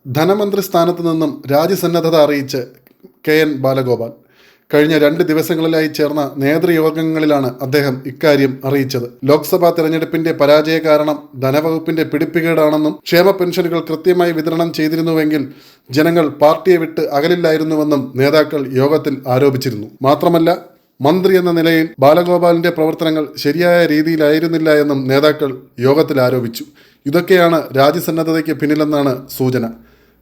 ധനമന്ത്രി സ്ഥാനത്ത് നിന്നും രാജിസന്നദ്ധത അറിയിച്ച് കെ.എൻ. ബാലഗോപാൽ. കഴിഞ്ഞ 2 ദിവസങ്ങളിലായി ചേർന്ന നേതൃയോഗങ്ങളിലാണ് അദ്ദേഹം ഇക്കാര്യം അറിയിച്ചത്. ലോക്സഭാ തെരഞ്ഞെടുപ്പിന്റെ പരാജയ കാരണം ധനവകുപ്പിന്റെ പിടിപ്പുകേടാണെന്നും ക്ഷേമ പെൻഷനുകൾ കൃത്യമായി വിതരണം ചെയ്തിരുന്നുവെങ്കിൽ ജനങ്ങൾ പാർട്ടിയെ വിട്ട് അകലില്ലായിരുന്നുവെന്നും നേതാക്കൾ യോഗത്തിൽ ആരോപിച്ചിരുന്നു. മാത്രമല്ല, മന്ത്രി എന്ന നിലയിൽ ബാലഗോപാലിന്റെ പ്രവർത്തനങ്ങൾ ശരിയായ രീതിയിലായിരുന്നില്ല എന്നും നേതാക്കൾ യോഗത്തിൽ ആരോപിച്ചു. ഇതൊക്കെയാണ് രാജിസന്നദ്ധതയ്ക്ക് പിന്നിലെന്നാണ് സൂചന.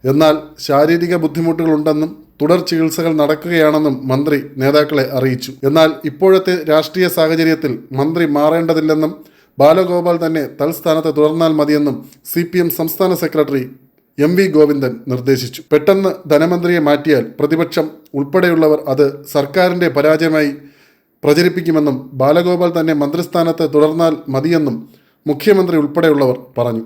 എന്നാൽ ശാരീരിക ബുദ്ധിമുട്ടുകളുണ്ടെന്നും തുടർ ചികിത്സകൾ നടക്കുകയാണെന്നും മന്ത്രി നേതാക്കളെ അറിയിച്ചു. എന്നാൽ ഇപ്പോഴത്തെ രാഷ്ട്രീയ സാഹചര്യത്തിൽ മന്ത്രി മാറേണ്ടതില്ലെന്നും ബാലഗോപാൽ തന്നെ തൽസ്ഥാനത്ത് തുടർന്നാൽ മതിയെന്നും CPM സംസ്ഥാന സെക്രട്ടറി MV ഗോവിന്ദൻ നിർദ്ദേശിച്ചു. പെട്ടെന്ന് ധനമന്ത്രിയെ മാറ്റിയാൽ പ്രതിപക്ഷം ഉൾപ്പെടെയുള്ളവർ അത് സർക്കാരിന്റെ പരാജയമായി പ്രചരിപ്പിക്കുമെന്നും ബാലഗോപാൽ തന്നെ മന്ത്രിസ്ഥാനത്ത് തുടർന്നാൽ മതിയെന്നും മുഖ്യമന്ത്രി ഉൾപ്പെടെയുള്ളവർ പറഞ്ഞു.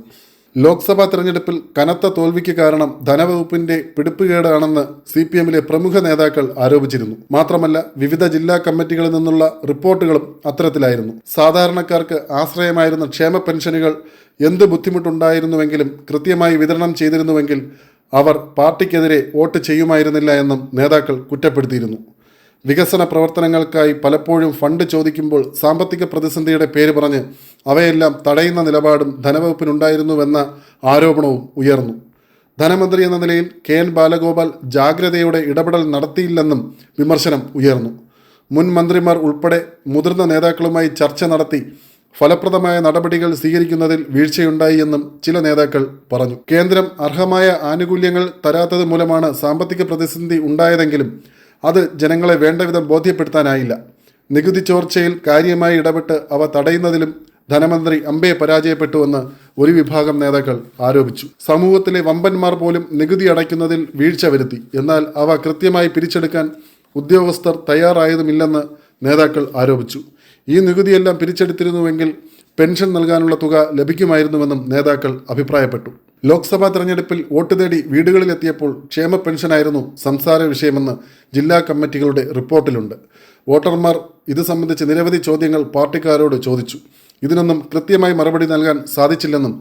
ലോക്സഭാ തെരഞ്ഞെടുപ്പിൽ കനത്ത തോൽവിക്ക് കാരണം ധനവകുപ്പിന്റെ പിടിപ്പുകേടാണെന്ന് CPMലെ പ്രമുഖ നേതാക്കൾ ആരോപിച്ചിരുന്നു. മാത്രമല്ല, വിവിധ ജില്ലാ കമ്മിറ്റികളിൽ നിന്നുള്ള റിപ്പോർട്ടുകളും അത്തരത്തിലായിരുന്നു. സാധാരണക്കാർക്ക് ആശ്രയമായിരുന്ന ക്ഷേമ പെൻഷനുകൾ എന്ത് ബുദ്ധിമുട്ടുണ്ടായിരുന്നുവെങ്കിലും കൃത്യമായി വിതരണം ചെയ്തിരുന്നുവെങ്കിൽ അവർ പാർട്ടിക്കെതിരെ വോട്ട് ചെയ്യുമായിരുന്നില്ല എന്നും നേതാക്കൾ കുറ്റപ്പെടുത്തിയിരുന്നു. വികസന പ്രവർത്തനങ്ങൾക്കായി പലപ്പോഴും ഫണ്ട് ചോദിക്കുമ്പോൾ സാമ്പത്തിക പ്രതിസന്ധിയുടെ പേര് പറഞ്ഞ് അവയെല്ലാം തടയുന്ന നിലപാടും ധനവകുപ്പിനുണ്ടായിരുന്നുവെന്ന ആരോപണവും ഉയർന്നു. ധനമന്ത്രി എന്ന നിലയിൽ കെ.എൻ. ബാലഗോപാൽ ജാഗ്രതയോടെ ഇടപെടൽ നടത്തിയില്ലെന്നും വിമർശനം ഉയർന്നു. മുൻ മന്ത്രിമാർ ഉൾപ്പെടെ മുതിർന്ന നേതാക്കളുമായി ചർച്ച നടത്തി ഫലപ്രദമായ നടപടികൾ സ്വീകരിക്കുന്നതിൽ വീഴ്ചയുണ്ടായി എന്നും ചില നേതാക്കൾ പറഞ്ഞു. കേന്ദ്രം അർഹമായ ആനുകൂല്യങ്ങൾ തരാത്തത് മൂലമാണ് സാമ്പത്തിക പ്രതിസന്ധി ഉണ്ടായതെങ്കിലും അത് ജനങ്ങളെ വേണ്ടവിധം ബോധ്യപ്പെടുത്താനായില്ല. നികുതി ചോർച്ചയിൽ കാര്യമായി ഇടപെട്ട് അവ തടയുന്നതിലും ധനമന്ത്രി അമ്പേ പരാജയപ്പെട്ടുവെന്ന് ഒരു വിഭാഗം നേതാക്കൾ ആരോപിച്ചു. സമൂഹത്തിലെ വമ്പന്മാർ പോലും നികുതി അടയ്ക്കുന്നതിൽ വീഴ്ച വരുത്തി. എന്നാൽ അവ കൃത്യമായി പിരിച്ചെടുക്കാൻ ഉദ്യോഗസ്ഥർ തയ്യാറായതുമില്ലെന്ന് നേതാക്കൾ ആരോപിച്ചു. ഈ നികുതിയെല്ലാം പിരിച്ചെടുത്തിരുന്നുവെങ്കിൽ പെൻഷൻ നൽകാനുള്ള തുക ലഭിക്കുമായിരുന്നുവെന്നും നേതാക്കൾ അഭിപ്രായപ്പെട്ടു. ലോക്സഭാ തെരഞ്ഞെടുപ്പിൽ വോട്ട് തേടി വീടുകളിലെത്തിയപ്പോൾ ക്ഷേമ പെൻഷനായിരുന്നു സംസാര വിഷയമെന്ന് ജില്ലാ കമ്മിറ്റികളുടെ റിപ്പോർട്ടിലുണ്ട്. വോട്ടർമാർ ഇത് സംബന്ധിച്ച് നിരവധി ചോദ്യങ്ങൾ പാർട്ടിക്കാരോട് ചോദിച്ചു. ഇതിനൊന്നും കൃത്യമായി മറുപടി നൽകാൻ സാധിച്ചില്ലെന്നും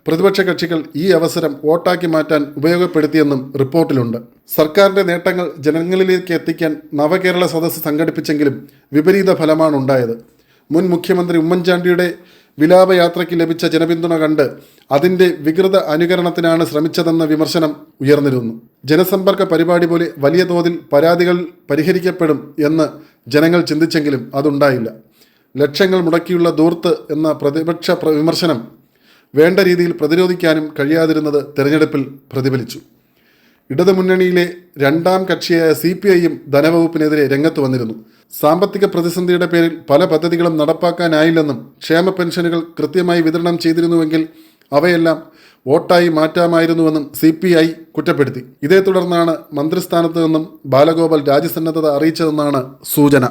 പ്രതിപക്ഷ കക്ഷികൾ ഈ അവസരം വോട്ടാക്കി മാറ്റാൻ ഉപയോഗപ്പെടുത്തിയെന്നും റിപ്പോർട്ടിലുണ്ട്. സർക്കാരിന്റെ നേട്ടങ്ങൾ ജനങ്ങളിലേക്ക് എത്തിക്കാൻ നവകേരള സദസ്സ് സംഘടിപ്പിച്ചെങ്കിലും വിപരീത ഫലമാണ് ഉണ്ടായത്. മുൻ മുഖ്യമന്ത്രി ഉമ്മൻചാണ്ടിയുടെ വിലാപയാത്രയ്ക്ക് ലഭിച്ച ജനപിന്തുണ കണ്ട് അതിൻ്റെ വികൃത അനുകരണത്തിനാണ് ശ്രമിച്ചതെന്ന വിമർശനം ഉയർന്നിരുന്നു. ജനസമ്പർക്ക പരിപാടി പോലെ വലിയ തോതിൽ പരാതികൾ പരിഹരിക്കപ്പെടും എന്ന് ജനങ്ങൾ ചിന്തിച്ചെങ്കിലും അതുണ്ടായില്ല. ലക്ഷങ്ങൾ മുടക്കിയുള്ള ധൂർത്ത് എന്ന പ്രതിപക്ഷ വിമർശനം വേണ്ട രീതിയിൽ പ്രതിരോധിക്കാനും കഴിയാതിരുന്നത് തെരഞ്ഞെടുപ്പിൽ പ്രതിഫലിച്ചു. ഇടതുമുന്നണിയിലെ രണ്ടാം കക്ഷിയായ CPIയും ധനവകുപ്പിനെതിരെ രംഗത്ത് വന്നിരുന്നു. സാമ്പത്തിക പ്രതിസന്ധിയുടെ പേരിൽ പല പദ്ധതികളും നടപ്പാക്കാനായില്ലെന്നും ക്ഷേമ പെൻഷനുകൾ കൃത്യമായി വിതരണം ചെയ്തിരുന്നുവെങ്കിൽ അവയെല്ലാം വോട്ടായി മാറ്റാമായിരുന്നുവെന്നും CPI കുറ്റപ്പെടുത്തി. ഇതേ തുടർന്നാണ് മന്ത്രിസ്ഥാനത്ത് നിന്നും ബാലഗോപാൽ രാജിസന്നദ്ധത അറിയിച്ചതെന്നാണ് സൂചന.